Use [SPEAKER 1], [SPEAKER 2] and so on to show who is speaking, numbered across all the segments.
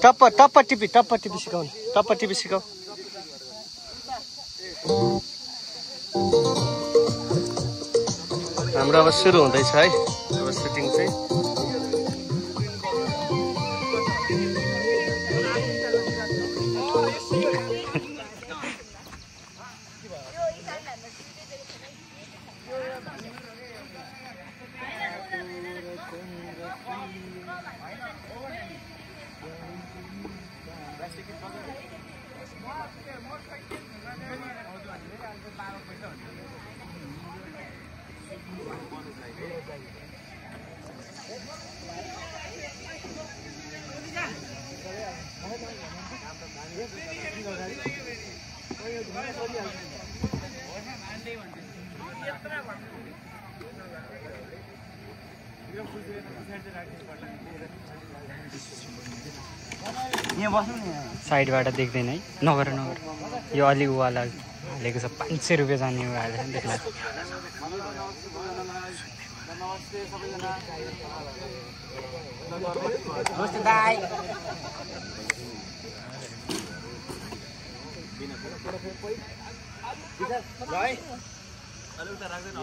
[SPEAKER 1] टप्प टिपी सिकाउनु टप्प टिपी सिकाउ हाम्रो अब सुरु हुँदैछ है अब सुटिङ चाहिँ साइडबाट देख्दैन है नगर यो अलि उवाला हालेको छ 500 रुपियाँ जाने हालेर देख्ला नमस्ते दाइ भाइ अलि उता राख्दैन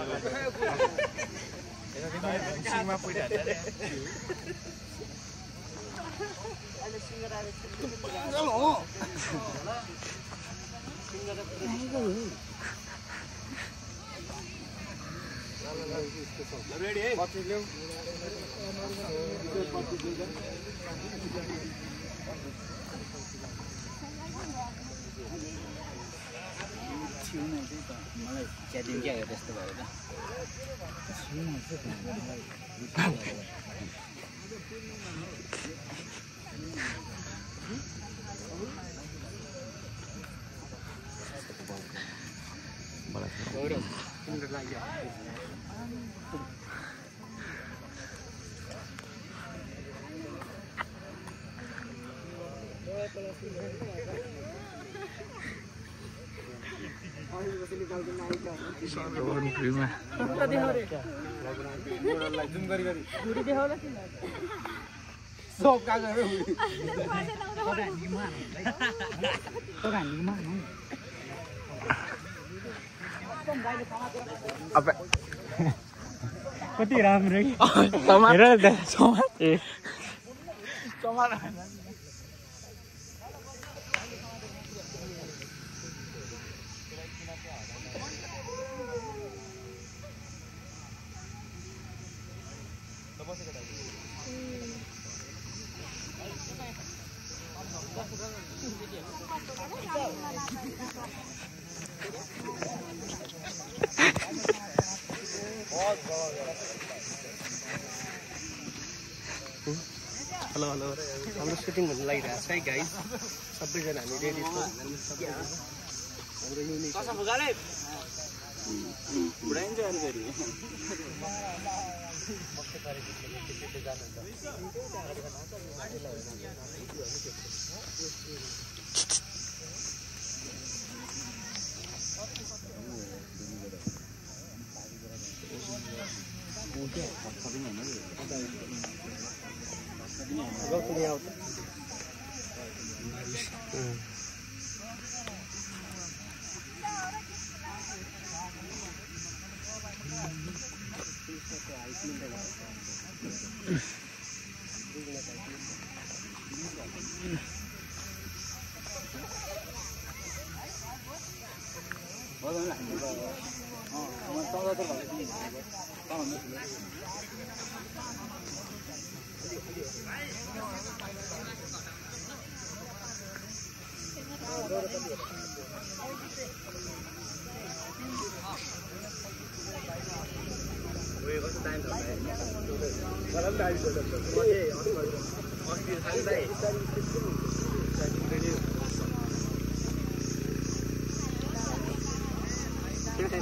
[SPEAKER 1] सिङमा पुइरा रेडी है पत्ती ल्याउ मलाई च्याटिङ के आयो त्यस्तो भयो त कति राम्रो हेलो हाम्रो सुटिङ भन्नु लागिरहेको छ है गाइस सबैजना हामी रेडी छौँ हाम्रो युनिट बुढाइन्छ अनि फेरि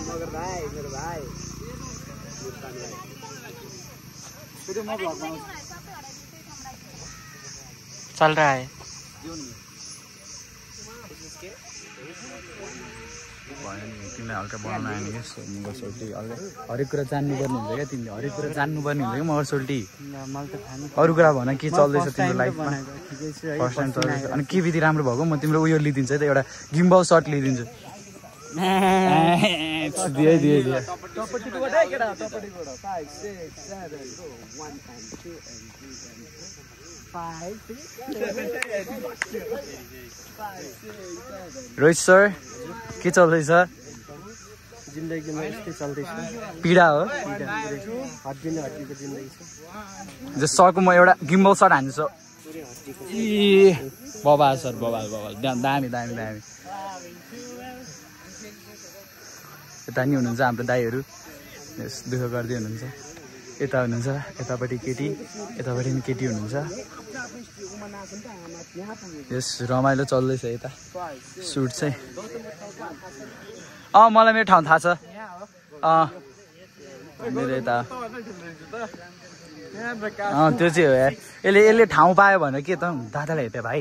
[SPEAKER 1] मगर भाई मेरे भाई चल रहा है
[SPEAKER 2] भयो नि तिमीलाई हल्का बनाउन आएन कि मगर सोल्टी हल्का हरेक कुरा जान्नुपर्ने हुन्छ क्या तिमीले हरेक कुरा जान्नुपर्ने हुन्छ कि मगर सोल्टी अरू कुरा भन के चल्दैछ तिम्रो लाइफमा फर्स्ट टाइम चल्दैछ अनि के विधि राम्रो भएको म तिम्रो उयो लिइदिन्छु है त एउटा गिम्बल सर्ट लिइदिन्छु रोहित सर के चल्दैछ
[SPEAKER 1] जिन्दगीमा यस्तै चल्दैछ
[SPEAKER 2] पीडा हो
[SPEAKER 1] हड्डीको जिन्दगी छ
[SPEAKER 2] जो सरको म एउटा गिम्बल सर्ट हान्छु ए बबाल सर बबाल दामी दामी दामी यता नि हुनुहुन्छ हाम्रो दाईहरू यस दुःख गर्दै हुनुहुन्छ यता हुनुहुन्छ यतापट्टि केटी यतापट्टि पनि केटी हुनुहुन्छ यस रमाइलो चल्दैछ यता सुट चाहिँ मलाई मेरो ठाउँ थाहा छ मेरो यता त्यो चाहिँ हो यार यसले ठाउँ पायो भने के त दादालाई हेप्या भाइ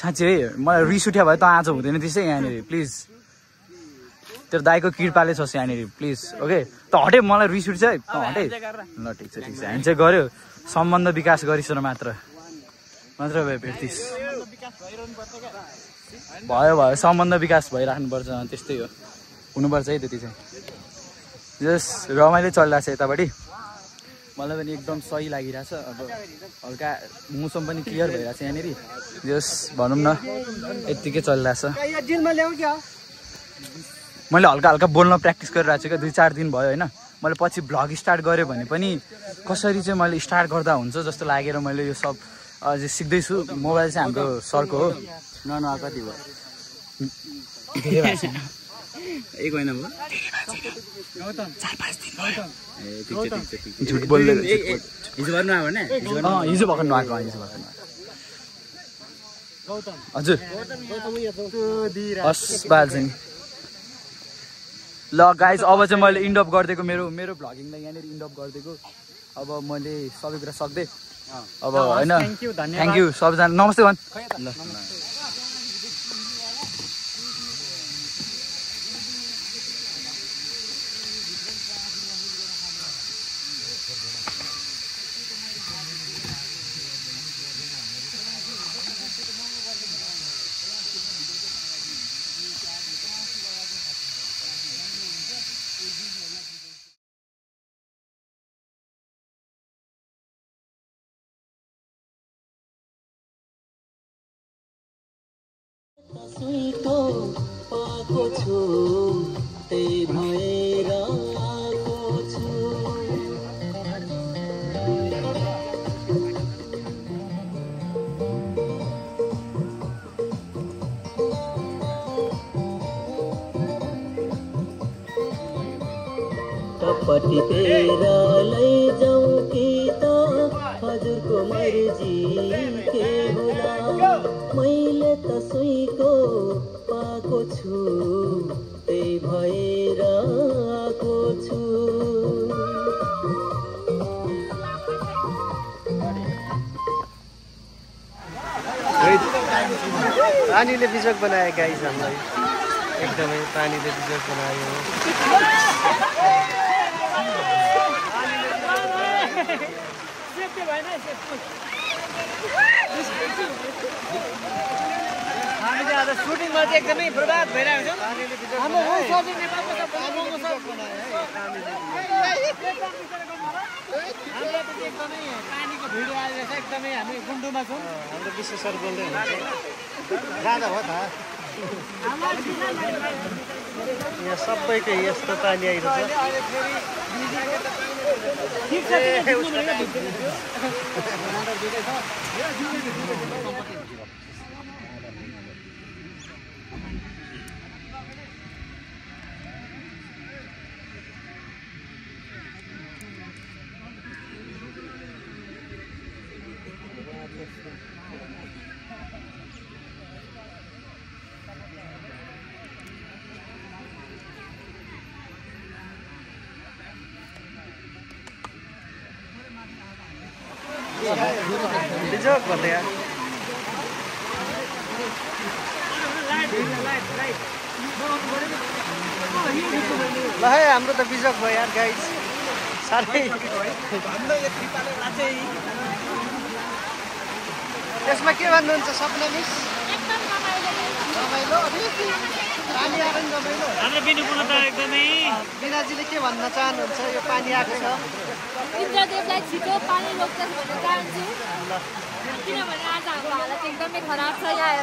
[SPEAKER 2] साँच्चै है मलाई रिस उठ्यो भयो त आज हुँदैन त्यसै यहाँनिर प्लिज तेरो दाईको किडपाले छ यहाँनिर प्लिज ओके त हटे मलाई रिस उठ्छ है हटे ल ठिक छ हामी चाहिँ गऱ्यो सम्बन्ध विकास गरिसकेर मात्र भयो भेट्थिस् भयो सम्बन्ध विकास भइराख्नुपर्छ त्यस्तै हो हुनुपर्छ है त्यति चाहिँ जस रमाइलो चलिरहेको छ यतापट्टि मलाई पनि एकदम सही लागिरहेछ अब हल्का मौसम पनि क्लियर भइरहेछ यहाँनिर जस भनौँ न यत्तिकै चलिरहेछ मैले हल्का हल्का बोल्न प्र्याक्टिस गरिरहेको छु क्या 2-4 दिन भयो होइन मैले पछि भ्लग स्टार्ट गरेँ भने पनि कसरी चाहिँ मैले स्टार्ट गर्दा हुन्छ जस्तो लागेर मैले यो सब अझै सिक्दैछु मोबाइल चाहिँ हाम्रो सरको हो कति भयो धेरै भएको छैन 1 महिना भयो 4-5 दिन भयो झुट बोल्दै हिजो गर्नु आयो भने हिजो भर्खर नआएको हजुर हस् बाल चाहिँ ल गाइज अब चाहिँ मैले इन्ड अप गरिदिएको मेरो भ्लगिङलाई यहाँनिर इन्ड अप गरिदिएको अब मैले सबै कुरा सक्दै अब होइन थ्याङ्क यू सबैजना नमस्ते भन् ल
[SPEAKER 3] सुइको पाको छु त्यही भएर आएको छु टपटीतिर लैजाउँ कि त हजुरको मर्जी के होला मैले त सुइको पाएको छु त्यही भएर आएको छु
[SPEAKER 1] पानीले बिजोग बनायो गाइस हामीलाई एकदमै पानीले बिजोग बनायो हामीले आज सुटिङमा चाहिँ एकदमै बर्बाद भइरहेको छ हाम्रो सजिङ नेपालको सबभन्दा महँगो सडक बनायो है एकदमै पानीको भिडियो आइरहेछ एकदमै हामी गुन्डुमा छौँ हाम्रो विश्व सर बोल्दै हुनुहुन्छ जाँदा भयो त यहाँ सबैको यस्तो पानी आइरहेछ बिजोग भन्दै यार ल है हाम्रो त बिजक भयो यार गाइज साह्रै यसमा के भन्नुहुन्छ सपना मिस रमाइलो पानी आएर नि रमाइलो
[SPEAKER 4] हाम्रो बिनुपुर त एकदमै
[SPEAKER 1] बिनाजीले के भन्न चाहनुहुन्छ यो पानी आएको छ
[SPEAKER 5] इन्द्रदेवलाई छिटो पानी रोक्छ भन्न चाहन्छु किनभने आज हाम्रो हालत एकदमै खराब छ यहाँ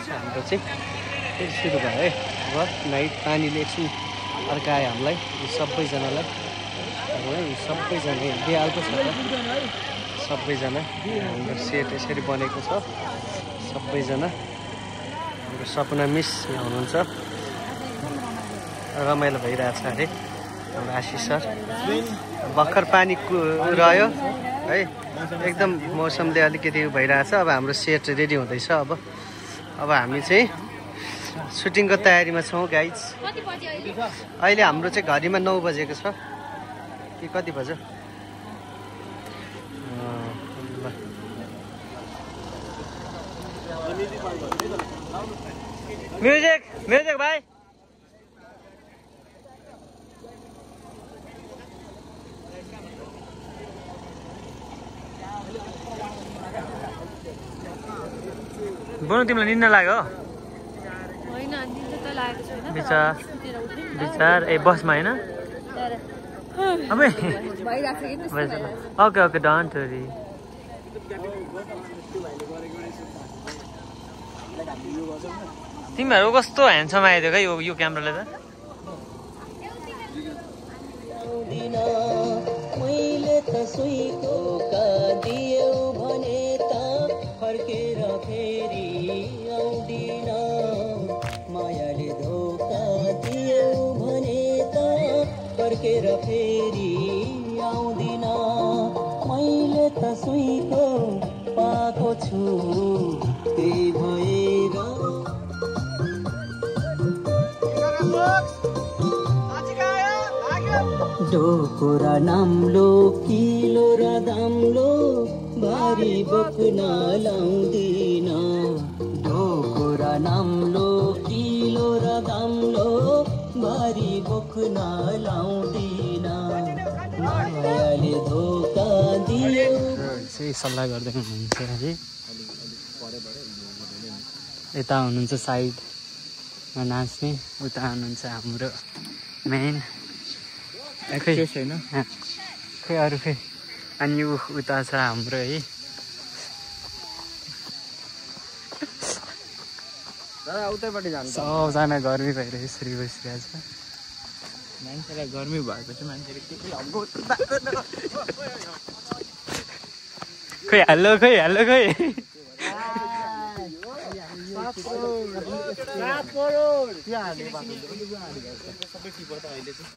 [SPEAKER 1] हाम्रो चाहिँ फेरि सुरु भयो है अब नाइट पानीले एकछिन अर्कायो हामीलाई यो सबैजनालाई अब है सबैजना दिइहाल्को छ त सबैजना हाम्रो सेट यसरी बनेको छ सबैजना हाम्रो सपना मिस यहाँ हुनुहुन्छ रमाइलो भइरहेछ अरे हाम्रो आशिष सर भर्खर पानी रह्यो है एकदम मौसमले अलिकति भइरहेछ अब हाम्रो सेट रेडी हुँदैछ अब हामी चाहिँ सुटिङको तयारीमा छौँ गाइज अहिले हाम्रो चाहिँ घडीमा 9 बजेको छ कि कति बज्यो
[SPEAKER 4] म्युजिक म्युजिक भाइ बरु तिमीलाई निन्न लाग्यो
[SPEAKER 5] होइन निन्द त लागेको छैन
[SPEAKER 4] विचार ए बसमा होइन ओके ओके डोन्ट वरी तिमीहरू कस्तो ह्यान्डसम आइदियो क्या यो क्यामेराले त
[SPEAKER 3] मैले त सुईको कादियौ भने त फर्केर फेरि आउँदिन मायाले धोका दियौ भने त फर्केर फेरि आउँदिन मैले त सुईको पाएको छु त्यही भएर डोकोरा नाम्लो किलो र दाम्लो भारी बोक्न लाउँदिन डोकोरा नाम्लो किलो र दाम्लो भारी बोक्न लाउँदिन मायाले धोका दियो
[SPEAKER 2] चाहिँ सल्लाह गर्दै हुनुहुन्छ है यता हुनुहुन्छ साइडमा नाच्ने उता हुनुहुन्छ हाम्रो मेन खै छैन खै अरू खै अनि उता छ हाम्रो है
[SPEAKER 1] उतैपट्टि जान्छ
[SPEAKER 2] सबजना गर्मी भएर यसरी बसिरहेछ
[SPEAKER 4] मान्छेलाई गर्मी भएपछि मान्छेले के
[SPEAKER 2] खै हेलो खै हेलो खै